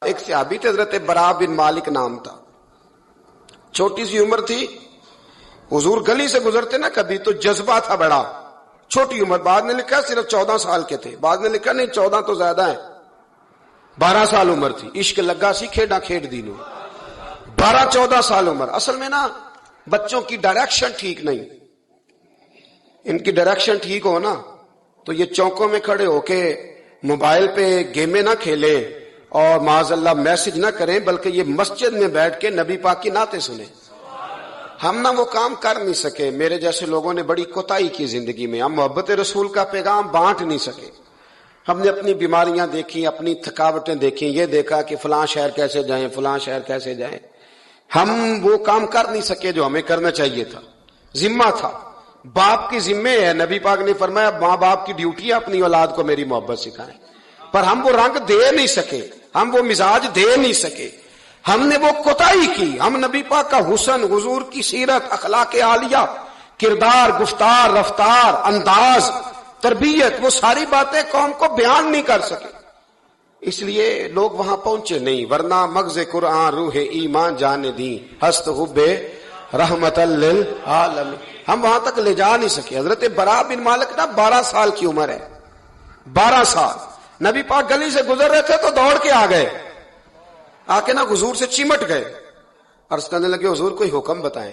ایک صحابی تھے حضرت برا بن مالک نام تھا، چھوٹی سی عمر تھی، حضور گلی سے گزرتے نا کبھی تو جذبہ تھا بڑا، چھوٹی عمر، بعد نے لکھا صرف 14 سال کے تھے، بعد نے لکھا نہیں 14 تو زیادہ ہے، 12 سال عمر تھی، عشق لگا سی کھیڈا کھیڈ دی نو، 12-14 سال عمر۔ اصل میں نا بچوں کی ڈائریکشن ٹھیک نہیں، ان کی ڈائریکشن ٹھیک ہو نا تو یہ چوکوں میں کھڑے ہو کے موبائل پہ گیمیں نہ کھیلے اور معاذ اللہ میسج نہ کریں، بلکہ یہ مسجد میں بیٹھ کے نبی پاک کی نعتیں سنیں۔ ہم نہ وہ کام کر نہیں سکے، میرے جیسے لوگوں نے بڑی کوتاہی کی زندگی میں، ہم محبت رسول کا پیغام بانٹ نہیں سکے، ہم نے اپنی بیماریاں دیکھی، اپنی تھکاوٹیں دیکھی، یہ دیکھا کہ فلاں شہر کیسے جائیں، فلاں شہر کیسے جائیں، ہم وہ کام کر نہیں سکے جو ہمیں کرنا چاہیے تھا، ذمہ تھا، باپ کی ذمہ ہے، نبی پاک نے فرمایا ماں باپ کی ڈیوٹی ہے اپنی اولاد کو میری محبت سکھائیں، پر ہم وہ رنگ دے نہیں سکے، ہم وہ مزاج دے نہیں سکے، ہم نے وہ کوتاہی کی، ہم نبی پاک کا حسن، حضور کی سیرت، اخلاق عالیہ، کردار، گفتار، رفتار، انداز، تربیت، وہ ساری باتیں قوم کو بیان نہیں کر سکے، اس لیے لوگ وہاں پہنچے نہیں، ورنہ مغز قرآن روح ایمان جان دی ہست حب رحمت للعالمین، ہم وہاں تک لے جا نہیں سکے۔ حضرت برا بن مالک نا 12 سال کی عمر ہے، 12 سال، نبی پاک گلی سے گزر رہے تھے تو دوڑ کے آ گئے، آ کے نا حضور سے چمٹ گئے، عرض کرنے لگے حضور کوئی حکم بتائیں،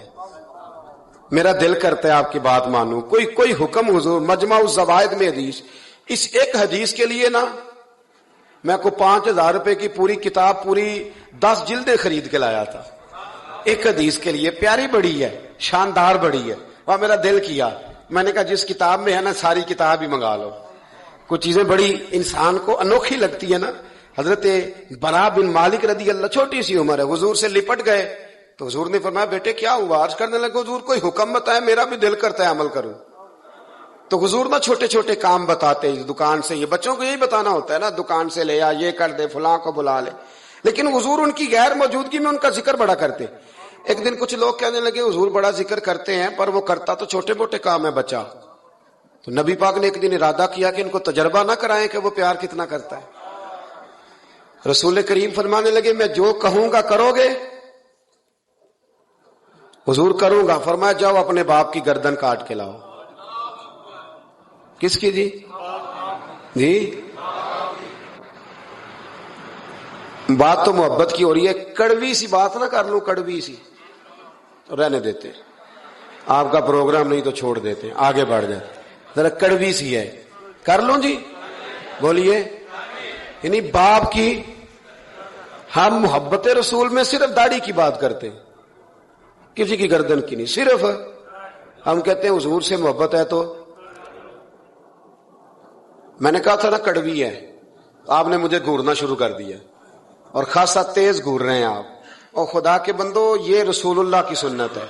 میرا دل کرتا ہے آپ کی بات مانوں، کوئی حکم حضور۔ مجمع الزوائد میں حدیث، اس ایک حدیث کے لیے نا میں کو 5000 روپے کی پوری کتاب، پوری 10 جلدیں خرید کے لایا تھا، ایک حدیث کے لیے، پیاری بڑی ہے، شاندار بڑی ہے، وہاں میرا دل کیا، میں نے کہا جس کتاب میں ہے نا ساری کتاب ہی منگا لو، کچھ چیزیں بڑی انسان کو انوکھی لگتی ہے نا۔ حضرت برا بن مالک رضی اللہ، چھوٹی سی عمر ہے، حضور سے لپٹ گئے تو حضور نے فرمایا بیٹے کیا ہوا؟ عرض کرنے لگے حضور کوئی حکم بتائے، میرا بھی دل کرتا ہے عمل کروں۔ تو حضور نا چھوٹے چھوٹے کام بتاتے، دکان سے، یہ بچوں کو یہی بتانا ہوتا ہے نا، دکان سے لے آ، یہ کر دے، فلاں کو بلا لے، لیکن حضور ان کی غیر موجودگی میں ان کا ذکر بڑا کرتے۔ ایک دن کچھ لوگ کہنے لگے حضور بڑا ذکر کرتے ہیں پر وہ کرتا تو چھوٹے موٹے کام ہے بچہ، تو نبی پاک نے ایک دن ارادہ کیا کہ ان کو تجربہ نہ کرائیں کہ وہ پیار کتنا کرتا ہے۔ رسول کریم فرمانے لگے میں جو کہوں گا کرو گے؟ حضور کروں گا۔ فرمایا جاؤ اپنے باپ کی گردن کاٹ کے لاؤ۔ کس کی جی بات تو محبت کی ہو رہی ہے، کڑوی سی بات نہ کر لوں، کڑوی سی رہنے دیتے، آپ کا پروگرام نہیں تو چھوڑ دیتے، آگے بڑھ جاتے، ذرا کڑوی سی ہے، کر لوں جی، بولیے، یعنی باپ کی، ہم محبت رسول میں صرف داڑھی کی بات کرتے ہیں، کسی کی گردن کی نہیں، صرف ہم کہتے ہیں حضور سے محبت ہے تو میں نے کہا تھا نا کڑوی ہے، آپ نے مجھے گھورنا شروع کر دیا اور خاصا تیز گھور رہے ہیں آپ، اور خدا کے بندو یہ رسول اللہ کی سنت ہے،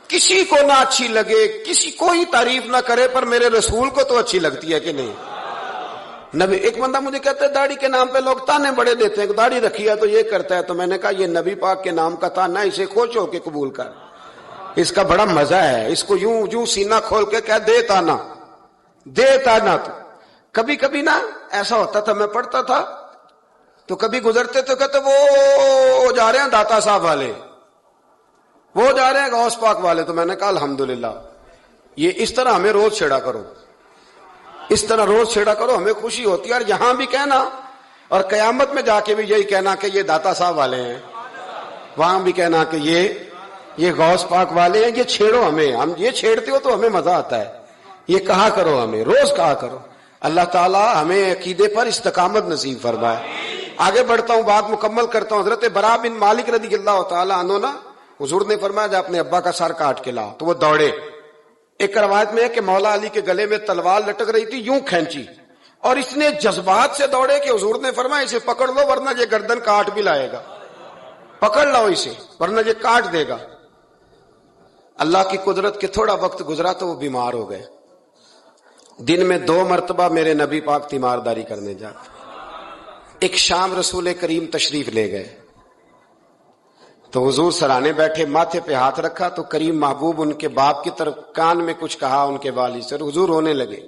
کسی کو نہ اچھی لگے، کسی کوئی تعریف نہ کرے، پر میرے رسول کو تو اچھی لگتی ہے کہ نہیں؟ نبی، ایک بندہ مجھے کہتا ہے داڑھی کے نام پہ لوگ تانے بڑے دیتے ہیں، داڑھی رکھی ہے تو یہ کرتا ہے، تو میں نے کہا یہ نبی پاک کے نام کا تانا، اسے خوش ہو کے قبول کر، اس کا بڑا مزہ ہے، اس کو یوں سینہ کھول کے کہہ دے تانا، دے تانا۔ تو کبھی کبھی نا ایسا ہوتا تھا، میں پڑھتا تھا تو کبھی گزرتے تو کہتے وہ جا رہے ہیں داتا صاحب والے، وہ جا رہے ہیں غوث پاک والے، تو میں نے کہا الحمدللہ، یہ اس طرح ہمیں روز چھیڑا کرو، اس طرح روز چھیڑا کرو، ہمیں خوشی ہوتی ہے، اور یہاں بھی کہنا اور قیامت میں جا کے بھی یہی کہنا کہ یہ داتا صاحب والے ہیں، وہاں بھی کہنا کہ یہ غوث پاک والے ہیں، یہ چھیڑو ہمیں، ہم یہ چھیڑتے ہو تو ہمیں مزہ آتا ہے، یہ کہا کرو، ہمیں روز کہا کرو۔ اللہ تعالی ہمیں عقیدے پر استقامت نصیب فرمائے۔ آگے بڑھتا ہوں، بات مکمل کرتا ہوں۔ حضرت برا بن مالک رضی اللہ تعالی عنہ نا، حضور نے فرمایا جا اپنے ابا کا سر کاٹ کے لا، تو وہ دوڑے۔ ایک روایت میں ہے کہ مولا علی کے گلے میں تلوار لٹک رہی تھی، یوں کھینچی، اور اس نے جذبات سے دوڑے کہ حضور نے فرمایا اسے پکڑ لو ورنہ یہ گردن کاٹ بھی لائے گا، پکڑ لو اسے ورنہ یہ کاٹ دے گا۔ اللہ کی قدرت کے تھوڑا وقت گزرا تو وہ بیمار ہو گئے۔ دن میں 2 مرتبہ میرے نبی پاک تیمارداری کرنے جاتے۔ ایک شام رسول کریم تشریف لے گئے تو حضور سرانے بیٹھے، ماتھے پہ ہاتھ رکھا تو کریم محبوب ان کے باپ کی طرف کان میں کچھ کہا ان کے والد سے، حضور رونے لگے،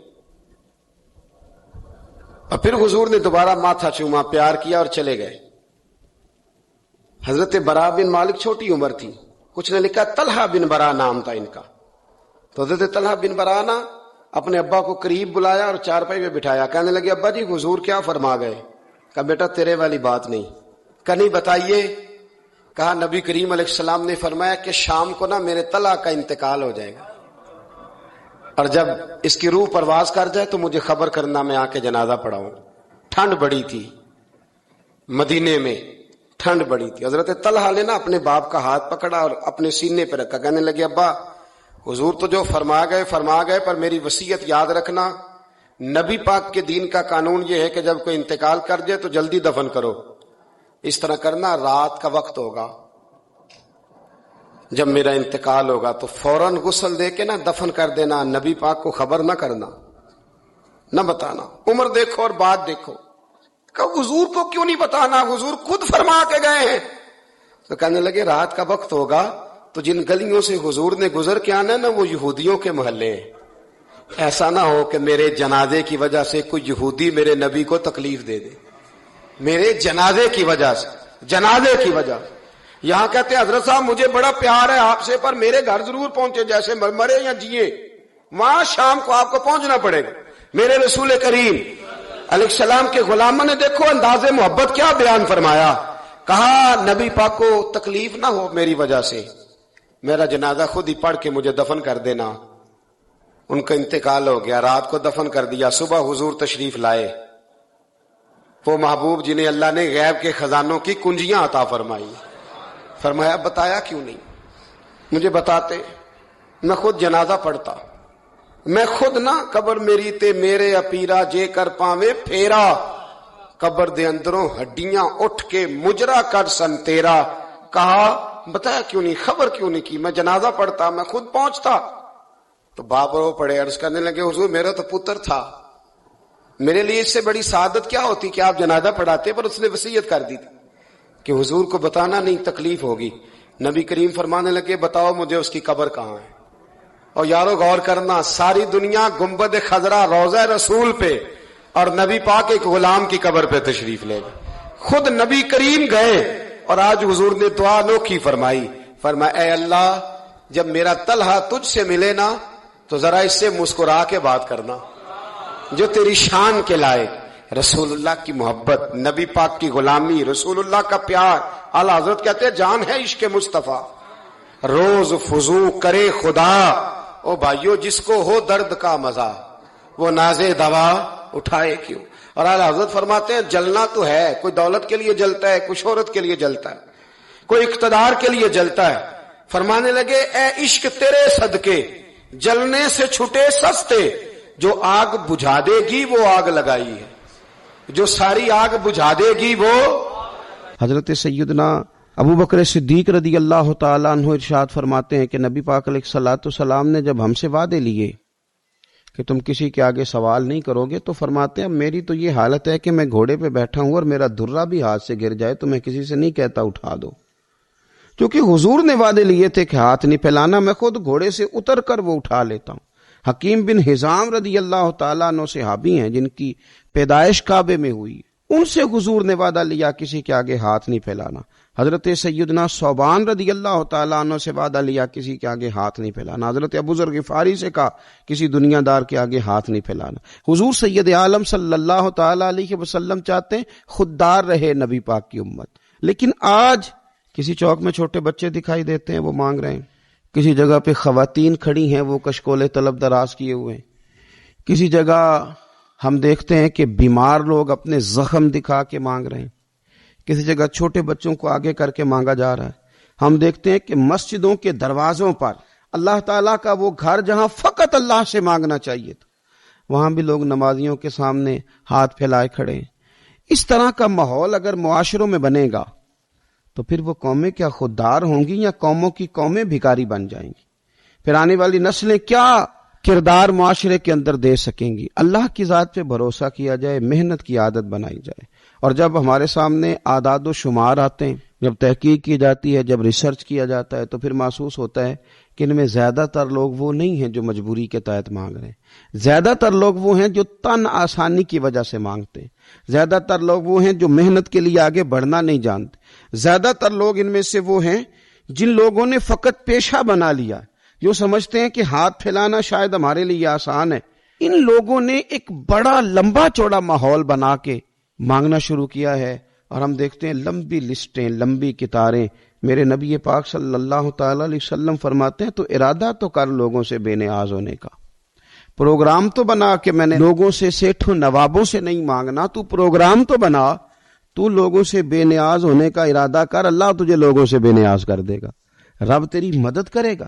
اور پھر حضور نے دوبارہ ماتھا چوما، پیار کیا اور چلے گئے۔ حضرت برا بن مالک چھوٹی عمر تھی، کچھ نے لکھا طلحہ بن برا نام تھا ان کا. تو حضرت طلحہ بن برا نا اپنے ابا کو قریب بلایا اور چارپائی پہ بٹھایا. کہنے لگے ابا جی حضور کیا فرما گئے؟ کہا بیٹا تیرے والی بات نہیں. کہا نہیں بتائیے. کہا نبی کریم علیہ السلام نے فرمایا کہ شام کو نا میرے طلحہ کا انتقال ہو جائے گا، اور جب اس کی روح پرواز کر جائے تو مجھے خبر کرنا، میں آ کے جنازہ پڑھاؤں. ٹھنڈ بڑی تھی مدینے میں، ٹھنڈ بڑی تھی. حضرت طلحہ نے نا اپنے باپ کا ہاتھ پکڑا اور اپنے سینے پہ رکھا. کہنے لگے ابا حضور تو جو فرما گئے پر میری وصیت یاد رکھنا. نبی پاک کے دین کا قانون یہ ہے کہ جب کوئی انتقال کر جائے تو جلدی دفن کرو. اس طرح کرنا، رات کا وقت ہوگا جب میرا انتقال ہوگا تو فوراً غسل دے کے نا دفن کر دینا، نبی پاک کو خبر نہ کرنا، نہ بتانا. عمر دیکھو اور بات دیکھو. کہ حضور کو کیوں نہیں بتانا، حضور خود فرما کے گئے ہیں. تو کہنے لگے رات کا وقت ہوگا تو جن گلیوں سے حضور نے گزر کے آنا ہے نا وہ یہودیوں کے محلے ہیں. ایسا نہ ہو کہ میرے جنازے کی وجہ سے کوئی یہودی میرے نبی کو تکلیف دے دے. میرے جنازے کی وجہ سے، جنازے کی وجہ. یہاں کہتے ہیں حضرت صاحب مجھے بڑا پیار ہے آپ سے، پر میرے گھر ضرور پہنچے، جیسے مرے یا جیے وہاں شام کو آپ کو پہنچنا پڑے گا. میرے رسول کریم علیہ السلام کے غلاموں نے دیکھو انداز محبت کیا بیان فرمایا. کہا نبی پاک کو تکلیف نہ ہو میری وجہ سے، میرا جنازہ خود ہی پڑھ کے مجھے دفن کر دینا. ان کا انتقال ہو گیا، رات کو دفن کر دیا. صبح حضور تشریف لائے، وہ محبوب جنہیں اللہ نے غیب کے خزانوں کی کنجیاں عطا فرمائی. فرمایا بتایا کیوں نہیں؟ مجھے بتاتے، میں خود جنازہ پڑھتا. میں خود نہ قبر میری تے میرے اپیرا جے کر پاوے پھیرا، قبر دے اندروں ہڈیاں اٹھ کے مجرا کر سن تیرا. کہا بتایا کیوں نہیں، خبر کیوں نہیں کی؟ میں جنازہ پڑھتا، میں خود پہنچتا. تو باپ رو پڑے، عرض کرنے لگے حضور میرا تو پتر تھا، میرے لیے اس سے بڑی سعادت کیا ہوتی کہ آپ جنازہ پڑھاتے. پر اس نے وصیت کر دی تھی کہ حضور کو بتانا نہیں، تکلیف ہوگی. نبی کریم فرمانے لگے بتاؤ مجھے اس کی قبر کہاں ہے. اور یارو غور کرنا، ساری دنیا گنبد خضرا روضہ رسول پہ اور نبی پاک ایک غلام کی قبر پہ تشریف لے گئے. خود نبی کریم گئے اور آج حضور نے دعا انوکھی فرمائی. فرمایا اے اللہ جب میرا طلحہ تجھ سے ملے نا تو ذرا اس سے مسکرا کے بات کرنا جو تیری شان کے لائق. رسول اللہ کی محبت، نبی پاک کی غلامی، رسول اللہ کا پیار. اعلیٰ حضرت کہتے ہیں جان ہے عشق مصطفیٰ، روز فضو کرے خدا. او بھائیو جس کو ہو درد کا مزہ وہ نازے دوا اٹھائے کیوں. اور اعلیٰ حضرت فرماتے ہیں جلنا تو ہے، کوئی دولت کے لیے جلتا ہے، کوئی شہرت کے لیے جلتا ہے، کوئی اقتدار کے لیے جلتا ہے. فرمانے لگے اے عشق تیرے صدقے جلنے سے چھٹے سستے، جو آگ بجھا دے گی وہ آگ لگائی ہے، جو ساری آگ بجھا دے گی وہ. حضرت سیدنا ابو بکر صدیق رضی اللہ تعالیٰ عنہ ارشاد فرماتے ہیں کہ نبی پاک علیہ الصلوۃ والسلام نے جب ہم سے وعدے لیے کہ تم کسی کے آگے سوال نہیں کرو گے تو فرماتے ہیں میری تو یہ حالت ہے کہ میں گھوڑے پہ بیٹھا ہوں اور میرا دھرا بھی ہاتھ سے گر جائے تو میں کسی سے نہیں کہتا اٹھا دو، کیونکہ حضور نے وعدے لیے تھے کہ ہاتھ نہیں پھیلانا. میں خود گھوڑے سے اتر کر وہ اٹھا لیتا ہوں. حکیم بن حزام رضی اللہ تعالیٰ عنہ صحابی ہیں جن کی پیدائش کعبے میں ہوئی، ان سے حضور نے وعدہ لیا کسی کے آگے ہاتھ نہیں پھیلانا. حضرت سیدنا ثوبان رضی اللہ تعالیٰ عنہ سے وعدہ لیا کسی کے آگے ہاتھ نہیں پھیلانا. حضرت ابو ذر غفاری سے کہا کسی دنیا دار کے آگے ہاتھ نہیں پھیلانا. حضور سید عالم صلی اللہ تعالیٰ علیہ وسلم چاہتے ہیں خوددار رہے نبی پاک کی امت. لیکن آج کسی چوک میں چھوٹے بچے دکھائی دیتے ہیں وہ مانگ رہے ہیں، کسی جگہ پہ خواتین کھڑی ہیں وہ کشکول طلب دراز کیے ہوئے ہیں، کسی جگہ ہم دیکھتے ہیں کہ بیمار لوگ اپنے زخم دکھا کے مانگ رہے ہیں، کسی جگہ چھوٹے بچوں کو آگے کر کے مانگا جا رہا ہے. ہم دیکھتے ہیں کہ مسجدوں کے دروازوں پر اللہ تعالیٰ کا وہ گھر جہاں فقط اللہ سے مانگنا چاہیے تھا وہاں بھی لوگ نمازیوں کے سامنے ہاتھ پھیلائے کھڑے ہیں. اس طرح کا ماحول اگر معاشروں میں بنے گا تو پھر وہ قومیں کیا خوددار ہوں گی یا قوموں کی قومیں بھکاری بن جائیں گی؟ پھر آنے والی نسلیں کیا کردار معاشرے کے اندر دے سکیں گی؟ اللہ کی ذات پہ بھروسہ کیا جائے، محنت کی عادت بنائی جائے. اور جب ہمارے سامنے اعداد و شمار آتے ہیں، جب تحقیق کی جاتی ہے، جب ریسرچ کیا جاتا ہے تو پھر محسوس ہوتا ہے کہ ان میں زیادہ تر لوگ وہ نہیں ہیں جو مجبوری کے تحت مانگ رہے ہیں، زیادہ تر لوگ وہ ہیں جو تن آسانی کی وجہ سے مانگتے ہیں. زیادہ تر لوگ وہ ہیں جو محنت کے لیے آگے بڑھنا نہیں جانتے. زیادہ تر لوگ ان میں سے وہ ہیں جن لوگوں نے فقط پیشہ بنا لیا، جو سمجھتے ہیں کہ ہاتھ پھیلانا شاید ہمارے لیے آسان ہے. ان لوگوں نے ایک بڑا لمبا چوڑا ماحول بنا کے مانگنا شروع کیا ہے، اور ہم دیکھتے ہیں لمبی لسٹیں، لمبی قطاریں. میرے نبی پاک صلی اللہ تعالی علیہ وسلم فرماتے ہیں تو ارادہ تو کر لوگوں سے بے نیاز ہونے کا. پروگرام تو بنا کہ میں نے لوگوں سے، سیٹھوں نوابوں سے نہیں مانگنا. تو پروگرام تو بنا، تو لوگوں سے بے نیاز ہونے کا ارادہ کر، اللہ تجھے لوگوں سے بے نیاز کر دے گا، رب تیری مدد کرے گا.